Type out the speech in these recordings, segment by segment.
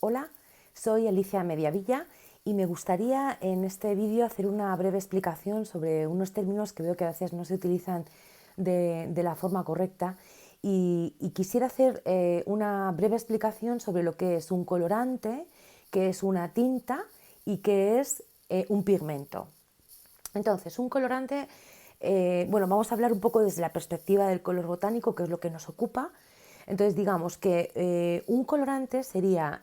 Hola, soy Alicia Mediavilla y me gustaría en este vídeo hacer una breve explicación sobre unos términos que veo que a veces no se utilizan de la forma correcta y quisiera hacer una breve explicación sobre lo que es un colorante, qué es una tinta y qué es un pigmento. Entonces, un colorante, bueno, vamos a hablar un poco desde la perspectiva del color botánico, que es lo que nos ocupa. Entonces, digamos que un colorante sería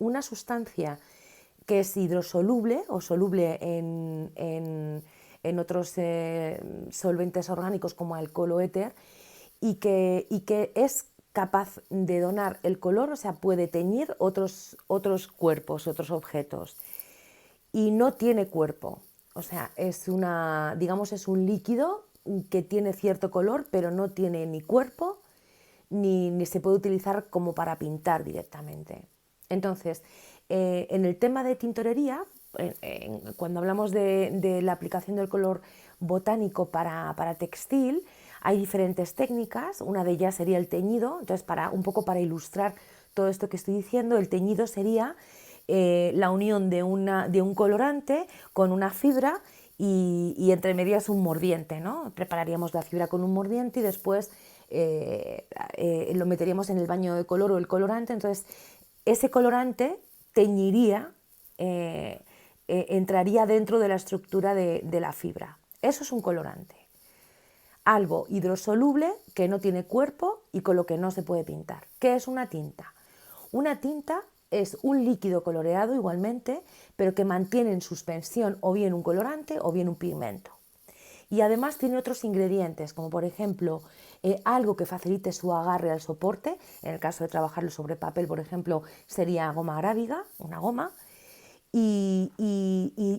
una sustancia que es hidrosoluble o soluble en otros solventes orgánicos como alcohol o éter y que es capaz de donar el color, o sea, puede teñir otros cuerpos, otros objetos y no tiene cuerpo. O sea, digamos, es un líquido que tiene cierto color, pero no tiene ni cuerpo, ni se puede utilizar como para pintar directamente. Entonces, en el tema de tintorería, cuando hablamos de la aplicación del color botánico para textil, hay diferentes técnicas. Una de ellas sería el teñido. Entonces, un poco para ilustrar todo esto que estoy diciendo, el teñido sería la unión de un colorante con una fibra y entre medias un mordiente, ¿no? Prepararíamos la fibra con un mordiente y después lo meteríamos en el baño de color o el colorante. Entonces, ese colorante teñiría, entraría dentro de la estructura de la fibra. Eso es un colorante. Algo hidrosoluble que no tiene cuerpo y con lo que no se puede pintar. ¿Qué es una tinta? Una tinta es un líquido coloreado igualmente, pero que mantiene en suspensión o bien un colorante o bien un pigmento. Y además tiene otros ingredientes, como por ejemplo algo que facilite su agarre al soporte. En el caso de trabajarlo sobre papel, por ejemplo, sería goma arábiga, una goma. Y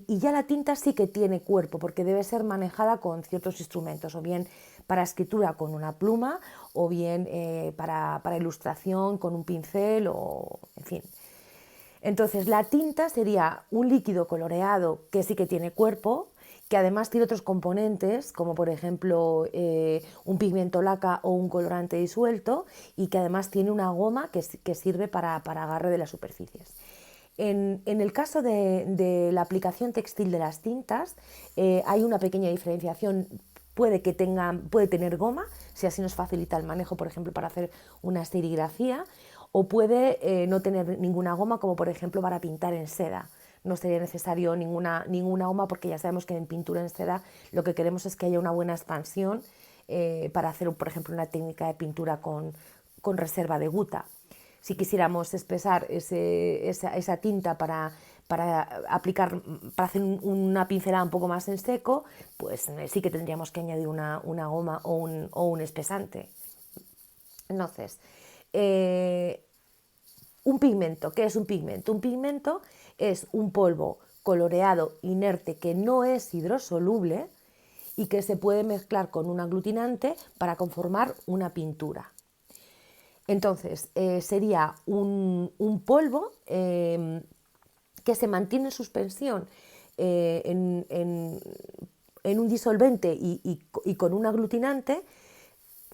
ya la tinta sí que tiene cuerpo, porque debe ser manejada con ciertos instrumentos, o bien para escritura con una pluma, o bien para ilustración con un pincel, o en fin. Entonces, la tinta sería un líquido coloreado que sí que tiene cuerpo, que además tiene otros componentes, como por ejemplo un pigmento laca o un colorante disuelto, y que además tiene una goma que sirve para agarre de las superficies. En el caso de la aplicación textil de las tintas, hay una pequeña diferenciación. Puede tener goma, si así nos facilita el manejo, por ejemplo, para hacer una serigrafía, o puede no tener ninguna goma, como por ejemplo para pintar en seda. No sería necesario ninguna goma, porque ya sabemos que en pintura en seda lo que queremos es que haya una buena expansión para hacer, por ejemplo, una técnica de pintura con reserva de guta. Si quisiéramos espesar esa tinta para aplicar, para hacer una pincelada un poco más en seco, pues sí que tendríamos que añadir una goma o un espesante. Entonces, un pigmento, ¿qué es un pigmento? Un pigmento es un polvo coloreado inerte que no es hidrosoluble y que se puede mezclar con un aglutinante para conformar una pintura. Entonces, sería un polvo que se mantiene en suspensión en un disolvente y con un aglutinante.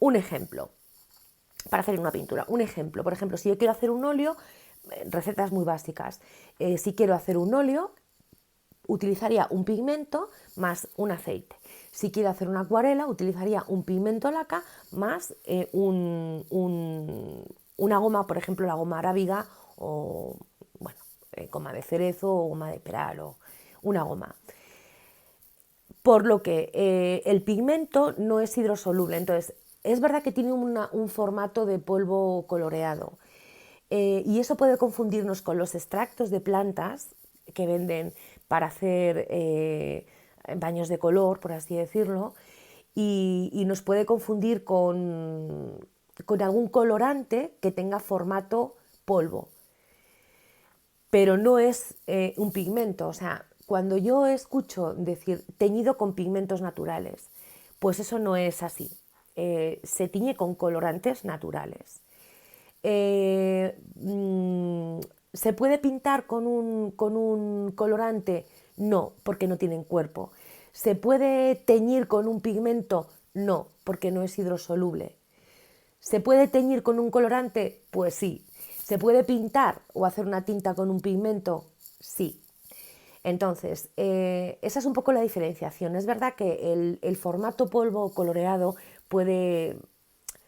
Un ejemplo, para hacer una pintura. Un ejemplo, por ejemplo, si yo quiero hacer un óleo, recetas muy básicas. Si quiero hacer un óleo, utilizaría un pigmento más un aceite. Si quiero hacer una acuarela, utilizaría un pigmento laca más una goma, por ejemplo, la goma arábiga o, bueno, goma de cerezo o goma de peral o una goma. Por lo que el pigmento no es hidrosoluble. Entonces, es verdad que tiene un formato de polvo coloreado. Y eso puede confundirnos con los extractos de plantas que venden para hacer baños de color, por así decirlo, y nos puede confundir con algún colorante que tenga formato polvo, pero no es un pigmento. O sea, cuando yo escucho decir teñido con pigmentos naturales, pues eso no es así. Se tiñe con colorantes naturales. ¿Se puede pintar con un colorante? No, porque no tienen cuerpo. ¿Se puede teñir con un pigmento? No, porque no es hidrosoluble. ¿Se puede teñir con un colorante? Pues sí, ¿Se puede pintar o hacer una tinta con un pigmento? Sí. Entonces, esa es un poco la diferenciación. Es verdad que el formato polvo coloreado puede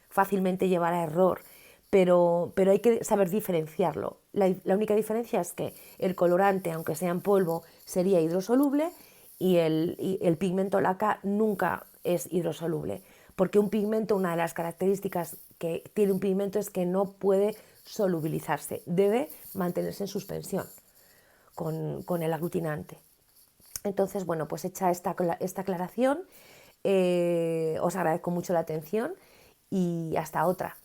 fácilmente llevar a error, pero hay que saber diferenciarlo. La única diferencia es que el colorante, aunque sea en polvo, sería hidrosoluble y el pigmento laca nunca es hidrosoluble. Porque un pigmento, una de las características que tiene un pigmento es que no puede solubilizarse, debe mantenerse en suspensión con el aglutinante. Entonces, bueno, pues hecha esta aclaración, os agradezco mucho la atención y hasta otra.